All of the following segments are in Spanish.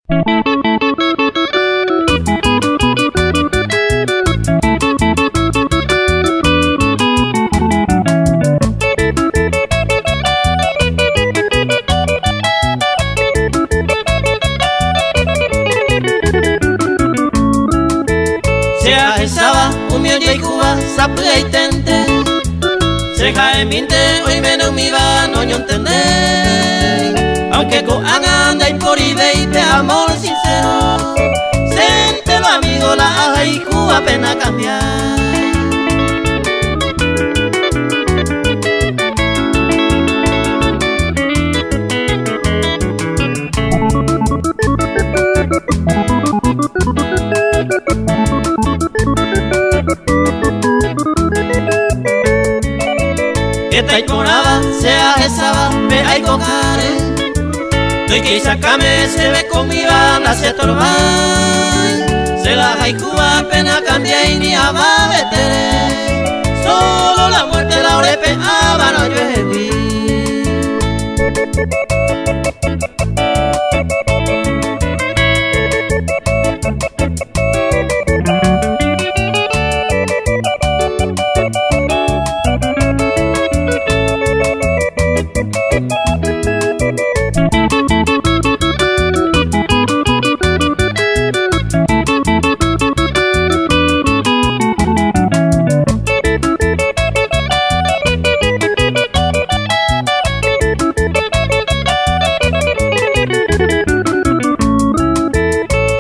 Sea Saba, umio y Cuba, sapre y tente. Se cae minte, hoy menos mi va, no yo entendé. Aunque con anda y por idea de amor sincero, siente lo amigo la aja y Cuba pena cambiar. Esta iconaba, sea Saba, me hay cocare. No hay que sacarme, se ve con mi banda, se torba. Se la hay Cuba, pena cambia y ni ama vetere. Solo la muerte la orepe, no yo ejecuí.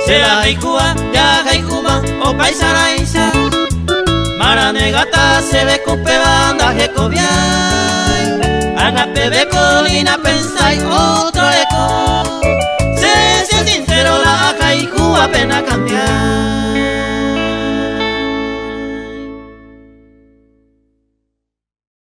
Sea Cuba, ya Cuba, o paisana isa. Maranegata se ve con pebanda jecoviay. Ana pebe colina pensai otro eco.